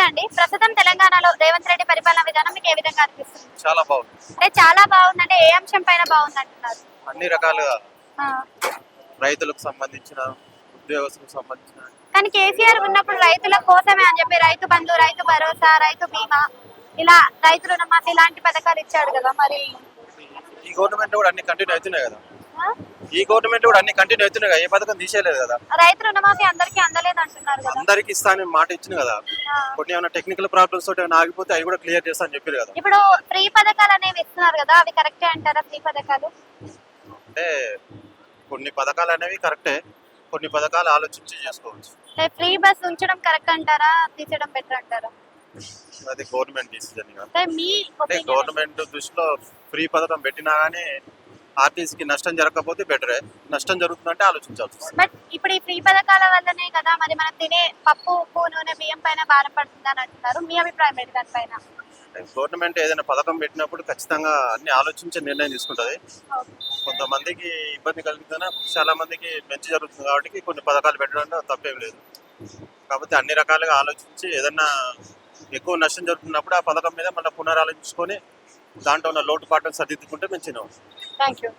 అండి. ప్రస్తుతం తెలంగాణలో రేవంత్ రెడ్డి పరిపాలనా విధానం మీకు ఏ విధంగా అనిపిస్తుంది? చాలా బాగుంది. అంటే చాలా బాగుందంటే ఏ అంశం పైన బాగుందంటున్నారు? అన్ని రకాలుగా ఆ. రైతులకు సంబంధించిన, ఉద్యోగస్తులకు సంబంధించిన కానీ కేసీఆర్ ఉన్నప్పుడు రైతుల కోసమే అని చెప్పి రైతు బంధు, రైతు భరోసా, రైతు బీమా ఇలా రైతు రుణమాఫీ ఇలాంటి పథకాలు ఇచ్చాడు కదా. మరి ఈ గవర్నమెంట్ కూడా అన్ని కంటిన్యూ అవుతున్నాయి కదా. ఆ? ఈ గవర్నమెంట్ కూడా అన్ని కంటిన్యూ అవుతున్నాయి కదా. ఏ పథకం తీసేయలేదు కదా. రైతు రుణమాఫీ అందరికీ అందలేదు అంటున్నారు కదా. అందరికి ఇస్తా అని మాట ఇచ్చింది కదా. ఆ. కొన్ని ఏమైనా టెక్నికల్ ప్రాబ్లమ్స్ తోటి ఏమైనా ఆగిపోతే అవి కూడా క్లియర్ చేస్తా అని చెప్పారు కదా. ఇప్పుడు ఫ్రీ పథకాలు అనేవి ఇస్తున్నారు కదా, అవి కరెక్టే అంటారా? ఫ్రీ పథకాలు అంటే కొన్ని పథకాలు అనేవి కరెక్టే, కొన్ని పథకాలు ఆలోచించి చేసుకోవచ్చు. ఫ్రీ బస్ ఉంచడం కరెక్ట్ అంటారా, తీసేయడం బెటర్ అంటారా? అది గవర్నమెంట్ డిసిజన్ కదా. అంటే మీ అంటే opinion. గవర్నమెంట్ దృష్టిలో ఫ్రీ పథకం పెట్టినా కానీ ఆర్టీసీకి నష్టం జరగకపోతే బెటరే. నష్టం జరుగుతుందంటే ఆలోచించాల్సి వస్తుంది. బట్ ఇప్పుడు ఈ ఫ్రీ పథకాల వల్లనే కదా మరి మనం తినే పప్పు, ఉప్పు, నూనె, బియ్యం పైన భారం పడుతుంది అని అంటున్నారు. మీ అభిప్రాయం ఏంటి దానిపైన? గవర్నమెంట్ ఏదైనా పథకం పెట్టినప్పుడు ఖచ్చితంగా అన్ని ఆలోచించే నిర్ణయం తీసుకుంటుంది. కొంతమందికి ఇబ్బంది కలుగుతున్నా చాలా మందికి మంచి జరుగుతుంది కాబట్టి కొన్ని పథకాలు పెట్టడంలో తప్పేం లేదు. కాకపోతే అన్ని రకాలుగా ఆలోచించి ఏదన్నా ఎక్కువ నష్టం జరుగుతున్నప్పుడు ఆ పథకం మీద మళ్ళీ పునరాలోచించుకొని దాంట్లో ఉన్న లోటుపాట్లను సరిదిద్దుకుంటే మంచిగా ఉంటుంది. Thank you.